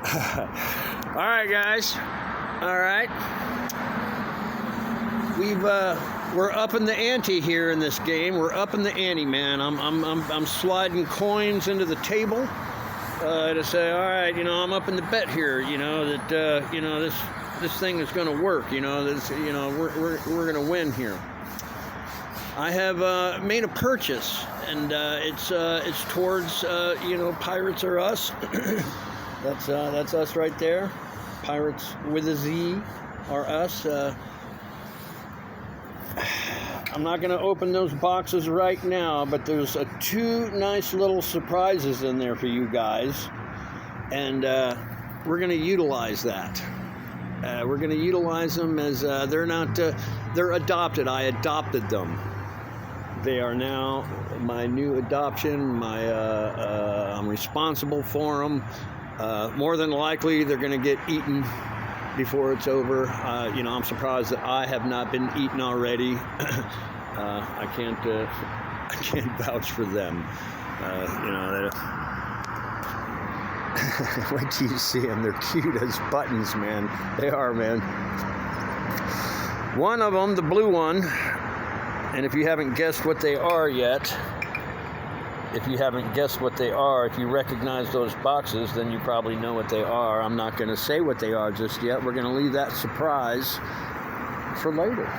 All right, guys. All right. We're upping the ante here in this game. We're upping the ante, man. I'm sliding coins into the table to say, all right, I'm upping the bet here. That this thing is going to work. We're going to win here. I have made a purchase, and it's towards Pirates Are Us. That's us right there. Pirates with a Z are us. I'm not going to open those boxes right now, but there's two nice little surprises in there for you guys, and we're going to utilize that. We're going to utilize them as they're adopted. I adopted them. They are now my new adoption. I'm responsible for them. More than likely, they're going to get eaten before it's over. I'm surprised that I have not been eaten already. I can't vouch for them. Wait till you see them. They're cute as buttons, man. They are, man. One of them, the blue one, and if you haven't guessed what they are yet, if you recognize those boxes, then you probably know what they are. I'm not going to say what they are just yet. We're going to leave that surprise for later.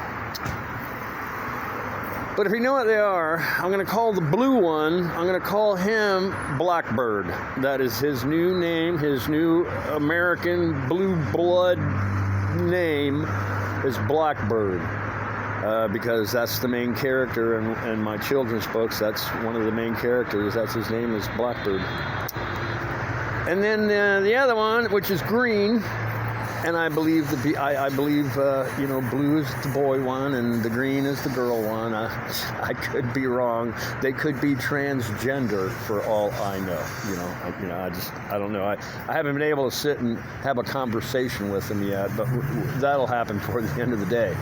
But if you know what they are, I'm going to call the blue one, I'm going to call him Blackbird. That is his new name, his new American blue blood name is Blackbird. Because that's the main character in my children's books. That's one of the main characters. That's his name is Blackbird. And then the other one, which is green, and I believe blue is the boy one and the green is the girl one. I could be wrong. They could be transgender for all I know. I don't know. I haven't been able to sit and have a conversation with them yet, but that'll happen toward the end of the day.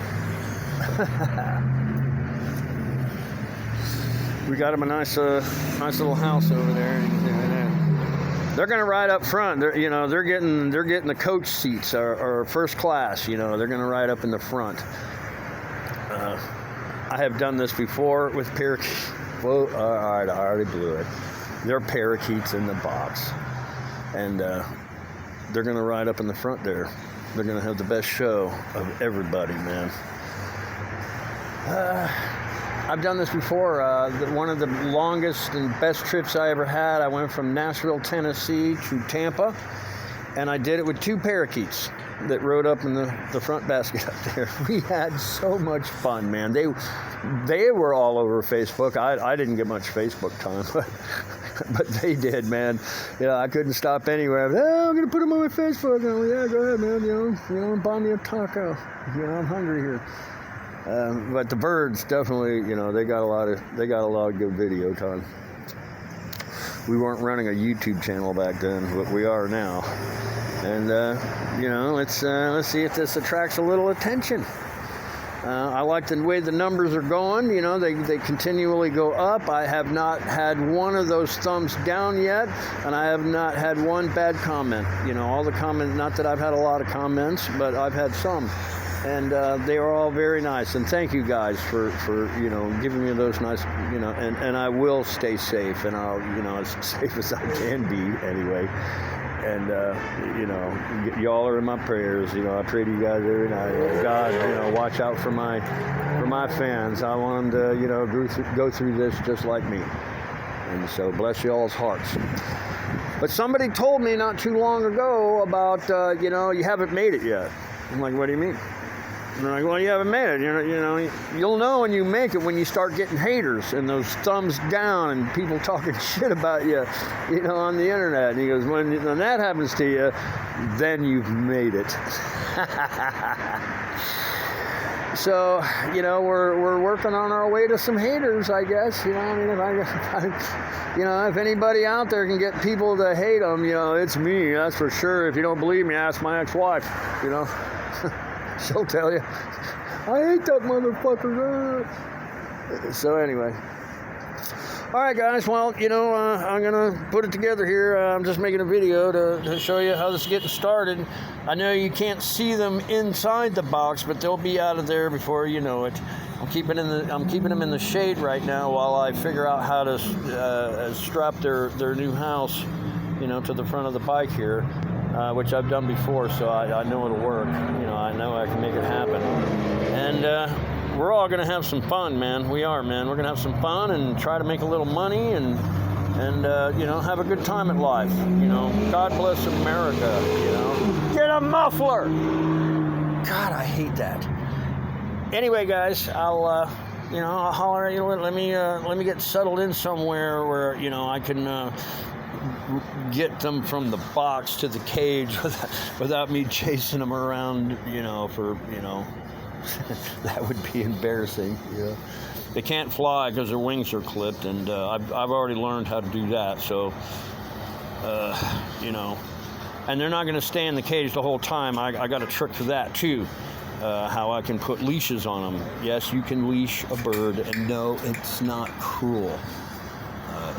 We got them a nice little house over there. They're going to ride up front. They're getting the coach seats or first class. They're going to ride up in the front. I have done this before with parakeets. Well, all right, I already blew it. They're parakeets in the box, and they're going to ride up in the front there. They're going to have the best show of everybody, man. I've done this before. One of the longest and best trips I ever had, I went from Nashville, Tennessee to Tampa, and I did it with two parakeets that rode up in the front basket up there. We had so much fun, man. They were all over Facebook. I didn't get much Facebook time, but they did, man. I couldn't stop anywhere. I'm going to put them on my Facebook. Yeah, go ahead, man. Buy me a taco. I'm hungry here. But the birds definitely, they got a lot of good video time. We weren't running a YouTube channel back then, but we are now. And let's see if this attracts a little attention. I like the way the numbers are going. They continually go up. I have not had one of those thumbs down yet, and I have not had one bad comment. All the comments. Not that I've had a lot of comments, but I've had some. And they are all very nice, and thank you guys for giving me those nice, and I will stay safe, and I'll, as safe as I can be anyway. And y'all are in my prayers. I pray to you guys every night. God, watch out for my fans. I want them to, go through this just like me. And so bless y'all's hearts. But somebody told me not too long ago about you haven't made it yet. I'm like, what do you mean? And they're like, well, you haven't made it. You'll know when you make it when you start getting haters and those thumbs down and people talking shit about you, on the internet. And he goes, when that happens to you, then you've made it. So, we're working on our way to some haters, I guess. If anybody out there can get people to hate them, it's me, that's for sure. If you don't believe me, ask my ex-wife, She'll tell you, I hate that motherfucker. So anyway, All right, guys. Well, I'm going to put it together here. I'm just making a video to show you how this is getting started. I know you can't see them inside the box, but they'll be out of there before you know it. I'm keeping them in the shade right now while I figure out how to strap their new house, to the front of the bike here, which I've done before, so I know it'll work. I know I can make it happen. And we're all going to have some fun, man. We are, man. We're going to have some fun and try to make a little money and have a good time at life. God bless America, Get a muffler! God, I hate that. Anyway, guys, I'll holler at you. Let me get settled in somewhere where, I can get them from the box to the cage without me chasing them around, that would be embarrassing. Yeah. They can't fly because their wings are clipped, and I've already learned how to do that. So, and they're not going to stay in the cage the whole time. I got a trick for that too. How I can put leashes on them. Yes, you can leash a bird, and no, it's not cruel.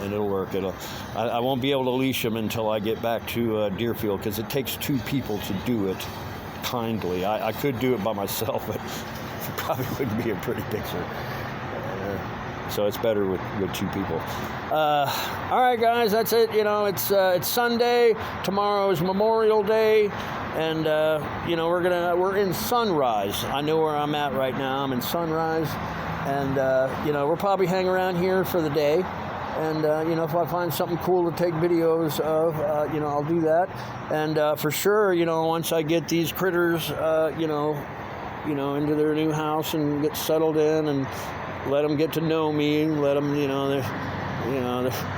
And it'll work. I won't be able to leash them until I get back to Deerfield, because it takes 2 people to do it kindly. I could do it by myself, but it probably wouldn't be a pretty picture. So it's better with 2 people. All right, guys, that's it. It's Sunday. Tomorrow is Memorial Day, and we're in Sunrise. I know where I'm at right now. I'm in Sunrise, and we'll probably hang around here for the day. And, if I find something cool to take videos of, I'll do that. And for sure, once I get these critters, into their new house and get settled in and let them get to know me, let them,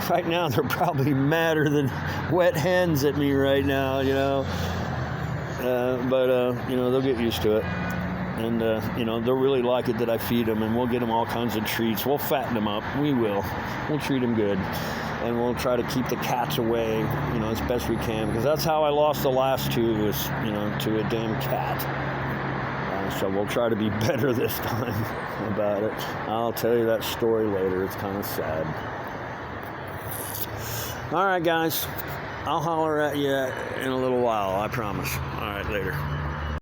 right now they're probably madder than wet hens at me right now, but they'll get used to it. And, they'll really like it that I feed them, and we'll get them all kinds of treats. We'll fatten them up. We will. We'll treat them good. And we'll try to keep the cats away, as best we can. Because that's how I lost the last 2 was, to a damn cat. So we'll try to be better this time about it. I'll tell you that story later. It's kind of sad. All right, guys. I'll holler at you in a little while. I promise. All right, later.